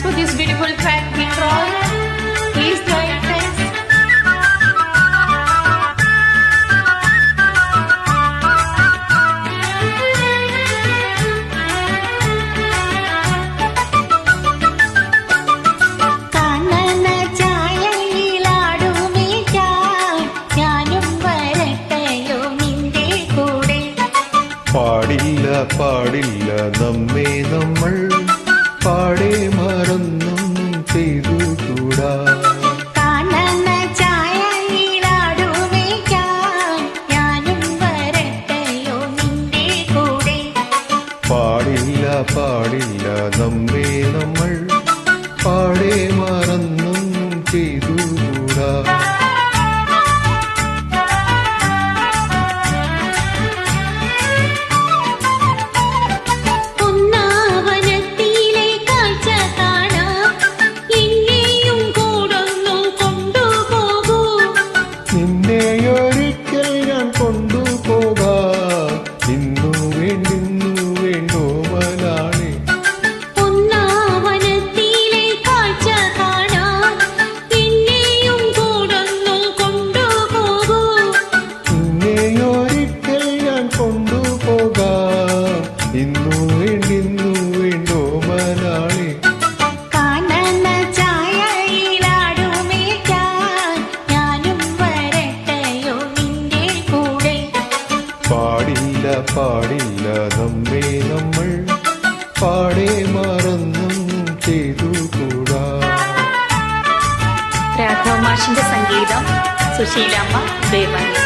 for this beautiful track, Vikram. Please join friends. പാടില്ല പാടില്ല നമ്മെ നമ്മൾ പാടെ മറന്നും ചെയ്തുകൂടാ. പാടില്ല പാടില്ല നമ്മെ നമ്മൾ പാടെ മറന്നും ചെയ്തുകൂടാ. പാടില്ല പാടില്ല നമ്മെ നമ്മൾ പാടെ മറന്നും ചെയ്തുകൂടാ. രാഘവ മാഷിന്റെ സംഗീതം, സുശീലാമ്മ ദേവാനന്ദ.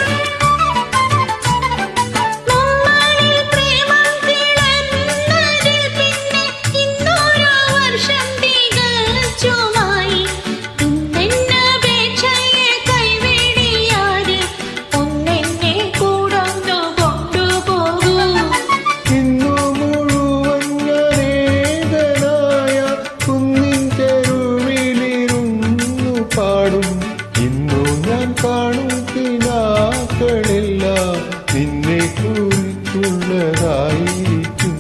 ഇന്നു ഞാൻ കാണും കിനാക്കളെല്ലാം നിന്നെ കുറിച്ചുള്ളതായിരിക്കും.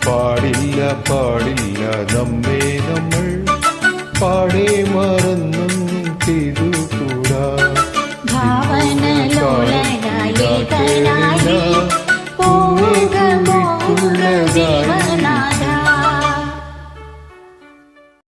പാടില്ല പാടില്ല നമ്മെ നമ്മൾ പാടെ മറന്നും ചെയ്തുകൂടാ. ഭാവന